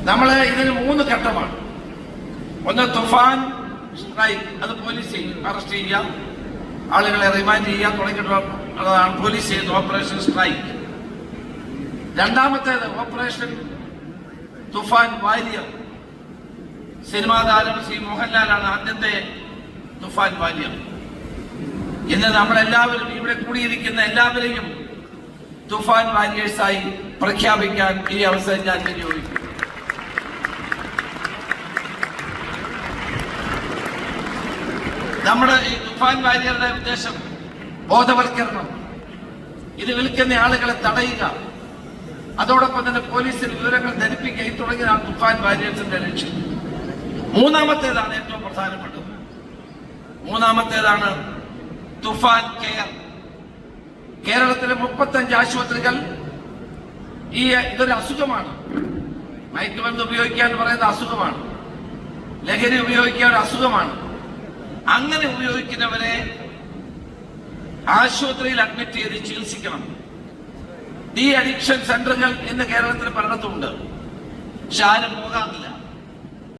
നമ്മള് ഇതിന് 3 ഘട്ടമാണ്. ഒന്ന് തുഫാൻ സ്ട്രൈക്ക്, അത് പോലീസ് അറസ്റ്റ് ചെയ്യുക, ആളുകളെ റിമാൻഡ് ചെയ്യുക തുടങ്ങിയിട്ടുള്ളതാണ് പോലീസ് ചെയ്യുന്ന ഓപ്പറേഷൻ സ്ട്രൈക്ക്. രണ്ടാമത്തേത് ഓപ്പറേഷൻ തുഫാൻ വാര്യർ. സിനിമാ താരം ശ്രീ മോഹൻലാലാണ് ആദ്യത്തെ തുഫാൻ വാര്യർ. ഇന്ന് നമ്മളെല്ലാവരും ഇവിടെ കൂടിയിരിക്കുന്ന എല്ലാവരെയും തുഫാൻ വാരിയേഴ്സായി പ്രഖ്യാപിക്കാൻ ഈ അവസരം ഞാൻ വിനിയോഗിക്കും. നമ്മുടെ ഈ തുഫാൻ വാരിയറുടെ ഉദ്ദേശം ബോധവൽക്കരണം, ഇത് വിളിക്കുന്ന ആളുകളെ തടയുക, അതോടൊപ്പം തന്നെ പോലീസിൽ വിവരങ്ങൾ ധരിപ്പിക്കുക, ഈ തുടങ്ങിയതാണ് തുഫാൻ വാരിയേഴ്സിന്റെ ലക്ഷ്യം. മൂന്നാമത്തേതാണ് ഏറ്റവും പ്രധാനപ്പെട്ടത്. മൂന്നാമത്തേതാണ് തുഫാൻ കെയർ. കേരളത്തിലെ 35 ആശുപത്രികൾ ഇതൊരു അസുഖമാണ്. മയക്കുമരുന്ന് ഉപയോഗിക്കുക എന്ന് പറയുന്ന അസുഖമാണ്, ലഹരി ഉപയോഗിക്കുക ഒരു അസുഖമാണ്. അങ്ങനെ ഉപയോഗിക്കുന്നവരെ ആശുപത്രിയിൽ അഡ്മിറ്റ് ചെയ്ത് ചികിത്സിക്കണം. ഡി അഡിക്ഷൻ സെന്ററുകൾ ഇന്ന് കേരളത്തിൽ പലയിടത്തുണ്ട്, പക്ഷെ ആരും പോകാറില്ല.